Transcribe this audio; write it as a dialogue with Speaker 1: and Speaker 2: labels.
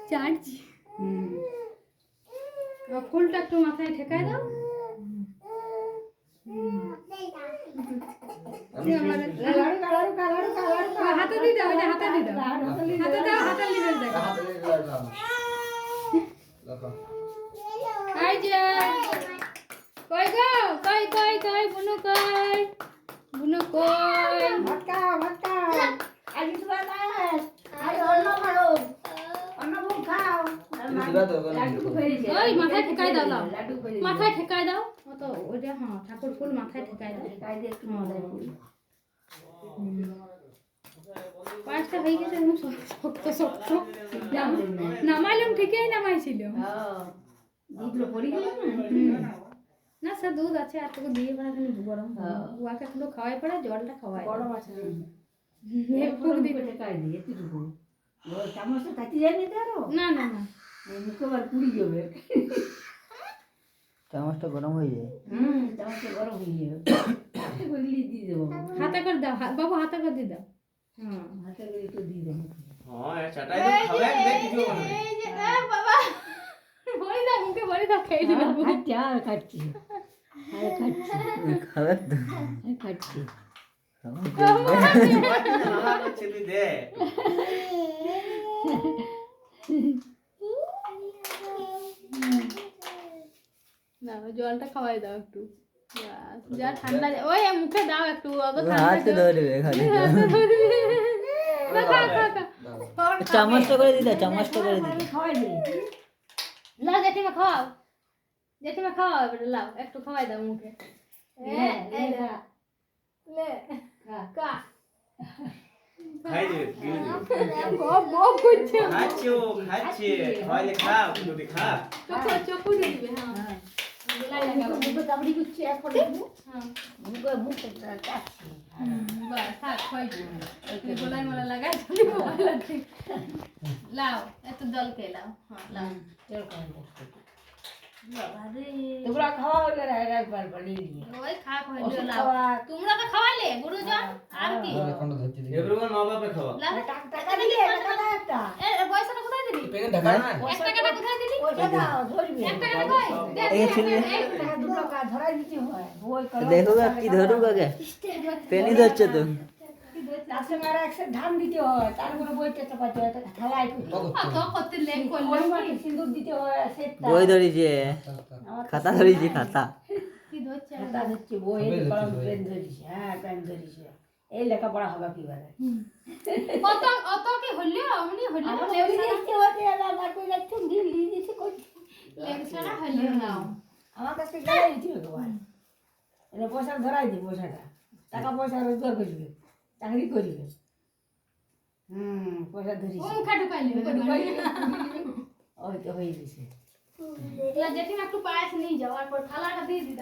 Speaker 1: Charge ফুলটা একটু মাথায় ঠেকায় দাও। হাতে দিয়ে দাও, হাতে দিয়ে দাও, হাতে দাও, হাতে লিবে দাও। এই যে কই গো, কই কই কই বুনু, কই বুনু, কই
Speaker 2: ভাতকা ভাতকা আজ তোমার লাস্ট আজ অন্য খাও, অন্য ভোগ খাও। লাড্ডু ফেরেছে,
Speaker 1: ওই মাথায় ঠেকায় দাও, দাও
Speaker 2: লাড্ডু ফেরেছে
Speaker 1: মাথায় ঠেকায় দাও। ও তো ওই যে হ্যাঁ ঠাকুর ফুল মাথায় ঠেকায় দাও।
Speaker 2: গায়ে দিয়ে একটু মাথায় ফুল।
Speaker 1: পাঁচটা হয়ে গেছে, শক্ত শক্ত নামাইলাম, ঠিকই নামাইছিল।
Speaker 2: দুধগুলো পড়ে গেল না?
Speaker 1: না স্যার দুধ আছে, আর তোকে দিয়ে পড়া খালি গরম বুয়াকে একটু খাওয়াই পড়ে, জলটা খাওয়াই
Speaker 2: গরম আছে
Speaker 1: একটু দিবে।
Speaker 2: গায়ে দিয়ে এতটুকু চামচটা কাটি যায়নি তো আরো?
Speaker 1: না না না
Speaker 2: মুখে আবার পুড়ি যাবে।
Speaker 3: চামচটা গরম হয়ে যায়।
Speaker 2: চামচটা গরম হয়ে যাবে। হাতে করে দিয়ে দেবো,
Speaker 1: হাতে করে দাও, বাবু হাতে করে দিয়ে দাও।
Speaker 2: হাতে করে একটু দিয়ে দেবো।
Speaker 4: হ্যাঁ চাটাই তো খাবে দেখ কিছু হবে না।
Speaker 1: এই যে বাবা বলি দাও, মুখে বলি দাও, খেয়ে দিবে বাবু।
Speaker 2: খাচ্ছি আর খাচ্ছি আর খাচ্ছি
Speaker 3: খাবে তো।
Speaker 2: আর খাচ্ছি।
Speaker 4: মামা করছে তুই দে।
Speaker 1: না জলটা খাওয়াই দাও একটু, যা ঠান্ডা। ওই মুখে দাও একটু, অত ঠান্ডা
Speaker 3: হাতে ধরবে খালি।
Speaker 1: না খা খা খা।
Speaker 3: চামচটা করে দিদা, চামচটা করে দিদা।
Speaker 2: খাওয়াই দে।
Speaker 1: লাও জেঠিমা খাওয়াও, জেঠিমা খাওয়াও, এবারে লাও একটু খাওয়াই দাও মুখে। এই
Speaker 2: খা।
Speaker 1: লে
Speaker 2: খা।
Speaker 1: কা
Speaker 4: খাই দে দিয়ে দে।
Speaker 1: বব বব করছে,
Speaker 4: খাচ্ছো খাচ্ছে খাইলে খা যদি খা।
Speaker 1: চোখ চোখ দিয়ে দিবে। হ্যাঁ লাই লাগাও।
Speaker 2: মুখে কামড়ি করছি এখন।
Speaker 1: হ্যাঁ
Speaker 2: মুখে কাটছি।
Speaker 1: বাস থাক খাই দিও, গলায় মলা লাগাই তুমি ভালো লাগে। লাও একটু জল খেয়ে লাও। হ্যাঁ লাও
Speaker 2: চল খাওয়া দে।
Speaker 1: বাবা রে,
Speaker 2: তোমরা খাওয়া হলে একবার বানিয়ে দিয়ে।
Speaker 1: ওই খা খাই
Speaker 2: ওষুধ
Speaker 1: দিও। লাও
Speaker 2: খাওয়া।
Speaker 1: তোমরা তো খাওয়াইলে গুরুজন, আর কি
Speaker 4: এবারে মা বাপে খাওয়া।
Speaker 1: লাও
Speaker 2: টাকা দিলে টাকা দাও একটা।
Speaker 1: এ পয়সাটা কোথায় দিলি?
Speaker 4: পেন ঢাকা না।
Speaker 1: 1 টাকাটা কোথায় দিলি?
Speaker 2: পয়সা দাও ধরবে।
Speaker 1: 1 টাকাটা কই? দে
Speaker 3: এই ছেলে।
Speaker 2: 1 টাকা 2 টাকা ধরাই দিতে হয়। বই কলম
Speaker 3: দেখো গা কি ধরুক আগে, পেনি ধরছে তো।
Speaker 2: তার সঙ্গে আর একশো ধান দিতে হয়, তারপরে বইটা চাপাতে হয়, থালায়
Speaker 1: কত করতে লেগ করলে
Speaker 2: পরিমাণে সিঁদুর দিতে হয়, সেটা
Speaker 3: বই ধরেছে, খাতা ধরেছি, খাতা।
Speaker 1: কি ধরছে?
Speaker 2: খাতা ধরছে, বই কলম পেন ধরিছে, হ্যাঁ পেন ধরিছে। এই লেখাপড়া হবে কিভাবে?
Speaker 1: অত অত কি হলো? উনি হলো
Speaker 2: আমার
Speaker 1: লেগ
Speaker 2: বই
Speaker 1: ছাড়া,
Speaker 2: দেখতে হতে আমার বই দেখতে ঢিল দিয়েছে করছে।
Speaker 1: লেগ ছাড়া হলো না।
Speaker 2: আমার কাছে গেলে দিতে হবে তোমার। এটা পয়সা ধরাই দিই, পয়সাটা টাকা পয়সা রোজগার করবে, চাকরি করবে। পয়সা ধরিছে,
Speaker 1: মুখে ঢুকাইলি,
Speaker 2: ওই তো হয়ে গেছে।
Speaker 1: জেঠিমা একটু পায়েস নিয়ে যাও, আর থালাটা দিয়ে দিতে।